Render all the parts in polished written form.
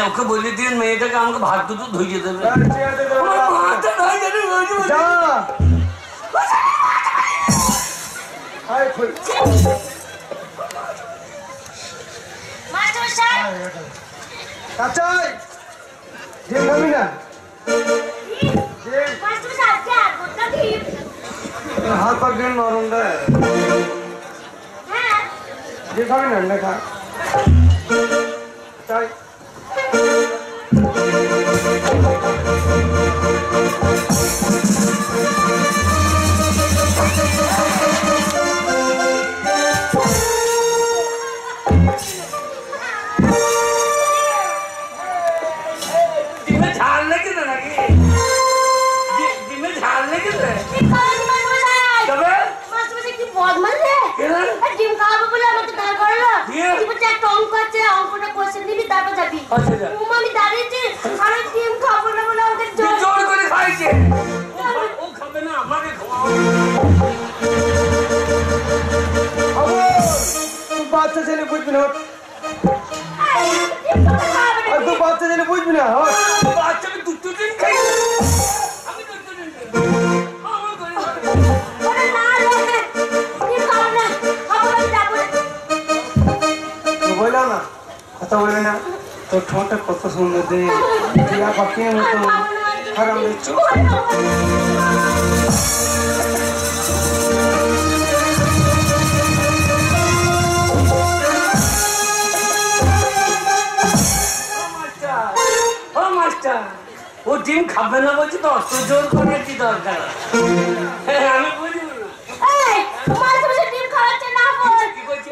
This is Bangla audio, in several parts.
ওকে বলে দিন মেয়েটাকে আমাকে ভাত দুটো ধুইয়ে দেবে। हाथ पर दिन नरम है ये खाबी ना अंडा खा चाय बात चले कुछ भी ना और तो बात चले कुछ भी ना हो बात चले तू दिन खाई अभी तू दिन अरे ना रे ये खाना हम जाबो तो बोला ना तो बोले ना तो छोटे कत सुंदर दे या बाकी में तो हराम वो टीम खाबे ना बोलছি তো অস্ত্র জোর করে কি দরকার আমি বুঝি এই তোমার সবসে টিম খাওয়াচ্ছে না বল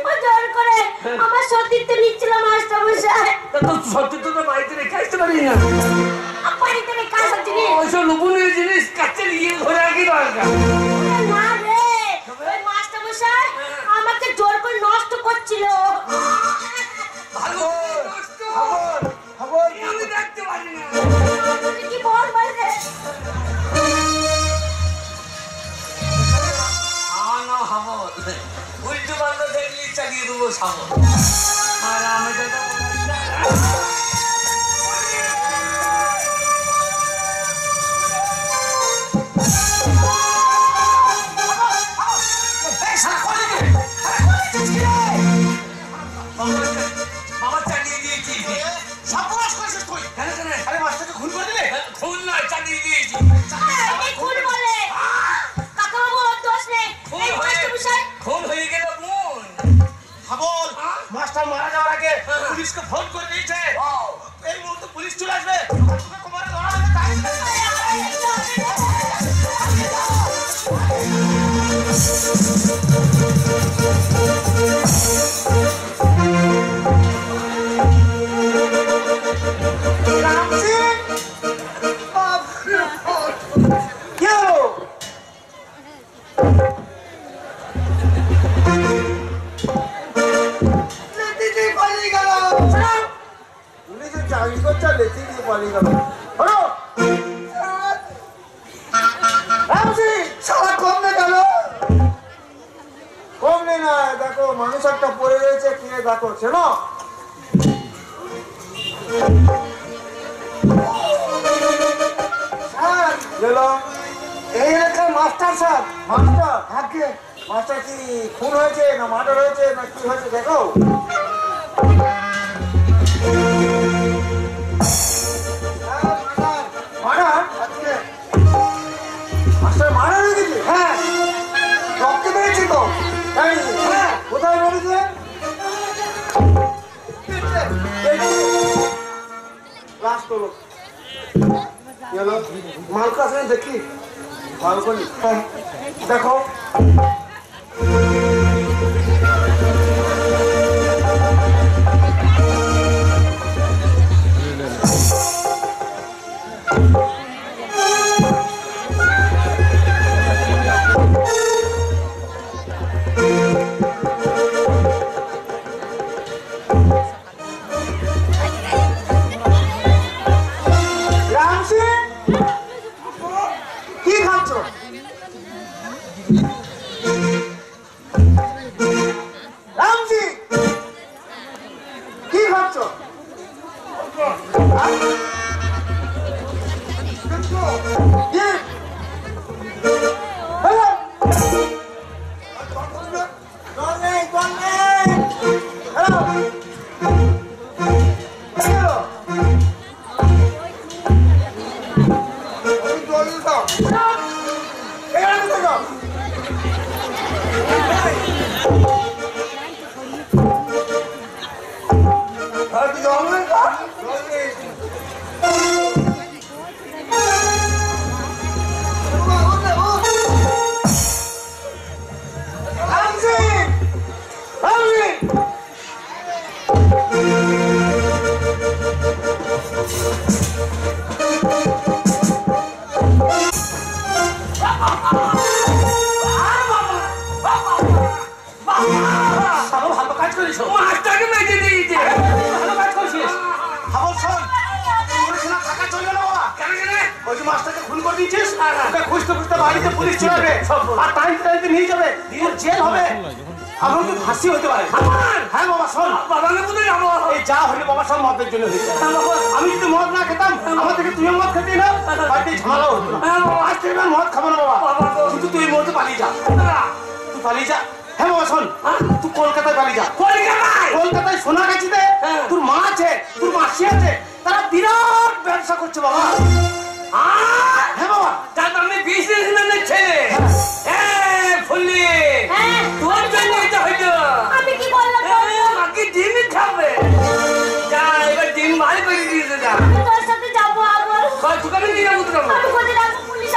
ও জোর করে আমার সতীত্ব নিচ্ছিল মাস্টার মশাই তো সতীত্ব তো বাড়িতে রেখে আসতে পারি না বাড়িতে রেখে আসতে নি ওই সব লুবুনের জিনিস কাছে নিয়ে ঘোরা কি দরকার না রে ওই মাস্টার মশাই আমাকে জোর করে নষ্ট করছিল ভালো নষ্ট খবর আমি দেখতে পারি না কি বল বলছে আনা খবর উল্টো পাল্টা দেখলি চালিয়ে দেবো সাবো আর আমি তো বাবা চালিয়ে দিয়েছি সর্বনাশ করেছিস তুই কেন কেন আরে মাস্টারকে খুন করে দিলে খুন না চালিয়ে দিয়েছি খুন বলে কাকা বাবু ওর দোষ নেই এই মাস্টার মশাই খুন হয়ে গেল বোন হাবল মাস্টার মারা যাওয়ার আগে পুলিশকে ফোন করে দিয়েছে এই মুহূর্তে পুলিশ চলে আসবে তোকে কোমরে ধরা হবে তাই লেখি দিয়ে পালিয়ে গেল। হলো রামজি সারা কম নে গেল, কম নেই না। দেখো মানুষ একটা পড়ে রয়েছে, কে দেখো চেনো? এই এলাকার মাস্টার স্যার। মাস্টার? হ্যাঁ কে? মাস্টার কি খুন হয়েছে না মার্ডার হয়েছে না কি হয়েছে দেখো। মাস্টার মারা হয়ে গেছে? হ্যাঁ রক্ত পেয়েছি তো। হ্যাঁ কোথায় মেরেছে? লাশ তোলো। মালকা আছে দেখি, বালকনি। হ্যাঁ দেখো। ফাঁসি হতে পারে। হ্যাঁ বাবা শোন, যা হলে বাবা সব মদের জন্য হয়েছে। আমি যদি মদ না খেতাম, আমার থেকে তুই মদ খেতে না, বাড়িতে ঝামেলা হতো না। আজ থেকে মদ খাবো না বাবা, কিন্তু তুই মধ্যে পালিয়ে যা, তুই পালিয়ে যা। হ্যাঁ বাবা শোন, তুই কলকাতায় পালিয়ে যা। কলকাতায় সোনাগাছিতে তোর মা আছে, তোর মাসি আছে, তারা বিরাট ব্যবসা করছে বাবা। হ্যাঁ বাবা, তার আমি বিজনেসম্যানের ছেলে। ফুললি তোর জন্য এটা হইল। আমি কি বললাম? বাকি ডিমই খাবে। যা এবার ডিম মাল করে দিয়েছে। যা তোর সাথে যাবো আবার। তোকে আমি নিয়ে যাবো। আমি কোথায় যাবো? পুলিশ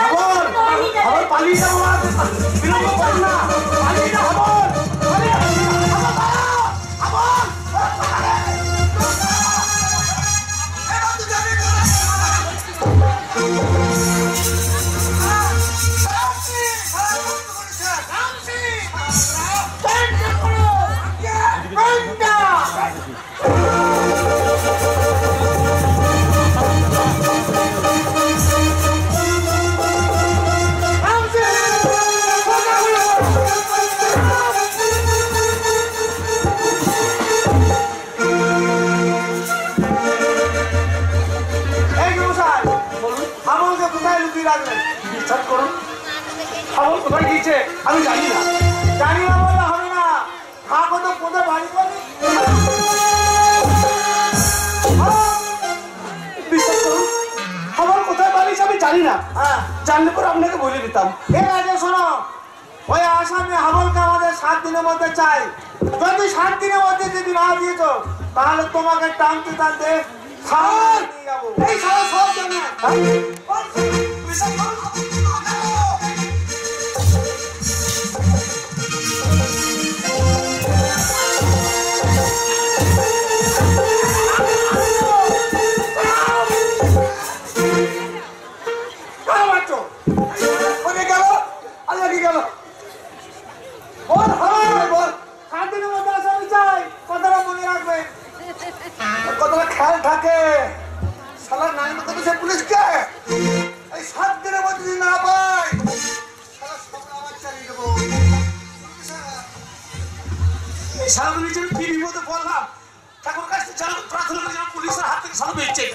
আবার পালিয়ে যাবো। বিলম্ব করো না, পালিয়ে যা। আমি জানি না। জানি না বললে হবে না। কাকো তো কোথায় বাড়ি বলি। বিশ্বাস করুন, আমার কোথায় বাড়িছে আমি জানি না। হ্যাঁ জানলে পরে আপনাকে বলে দিতাম। ঠিক আছে শোনো, ওই আসামে হাবলকে আমাদের 7 দিনের মধ্যে চাই। যদি 7 দিনের মধ্যে যদি না দিয়েছ, তাহলে তোমাকে টানতে টানতে নিয়ে যাবো। এই সব জানে। বিশ্বাস করুন, সারাদিনের জন্য কি বিপদে পড়লাম ঠাকুর কাছে যেন প্রার্থনা করে যেন পুলিশের হাত থেকে সব বেঁচে